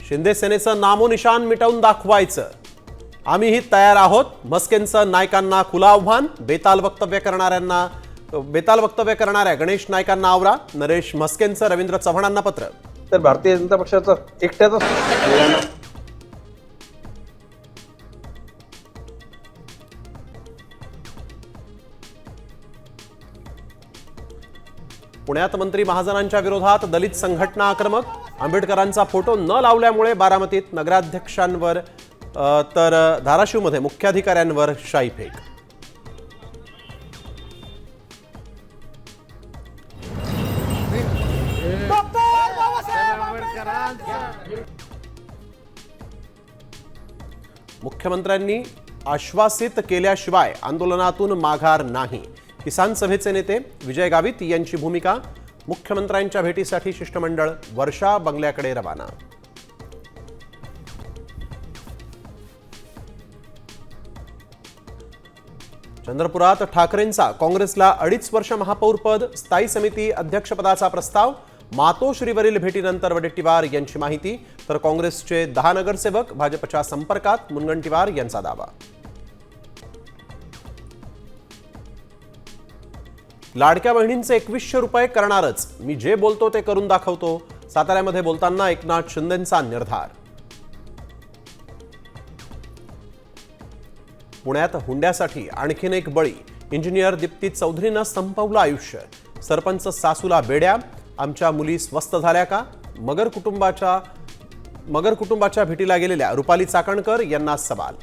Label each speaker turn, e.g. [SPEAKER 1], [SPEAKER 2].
[SPEAKER 1] शिंदे सेनेचं नामोनिशाण मिटवून दाखवायचं, आम्हीही तयार आहोत. म्हस्केंचं नायकांना खुलं आव्हान. बेताल वक्तव्य करणाऱ्या गणेश नायकांना आवरा. नरेश म्हस्केंचं रवींद्र चव्हाणांना पत्र.
[SPEAKER 2] तर भारतीय जनता पक्षाचा एकट्याचा
[SPEAKER 1] पुण्यात मंत्री महाजनांच्या विरोधात दलित संघटना आक्रमक. आंबेडकरांचा फोटो न लावल्यामुळे बारामतीत नगराध्यक्षांवर तर धाराशिवमध्ये मुख्याधिकाऱ्यांवर शाईफेक. मुख्यमंत्र्यांनी आश्वासित केल्याशिवाय आंदोलनातून माघार नाही. किसान सभेचे नेते विजय गावित यांची भूमिका. मुख्यमंत्र्यांच्या भेटीसाठी शिष्टमंडळ वर्षा बंगल्याकडे रवाना. चंद्रपुरात ठाकरेंचा काँग्रेसला 2.5 वर्ष महापौरपद स्थायी समिती अध्यक्षपदाचा प्रस्ताव. मातोश्रीवरील भेटीनंतर वडेट्टीवार यांची माहिती. तर काँग्रेसचे 10 नगरसेवक भाजपच्या संपर्कात, मुनगंटीवार यांचा दावा. लाडक्या बहिणींचे 2100 रुपये करणारच, मी जे बोलतो ते करून दाखवतो. साताऱ्यामध्ये बोलताना एकनाथ शिंदेंचा निर्धार. पुण्यात हुंड्यासाठी आणखीन एक बळी. इंजिनियर दीप्ती चौधरीनं संपवलं आयुष्य. सरपंच सासूला बेड्या. आमच्या मुली स्वस्थ झाल्या का? मगर कुटुंबाच्या भेटीला गेलेल्या रुपाली चाकणकर यांना सवाल.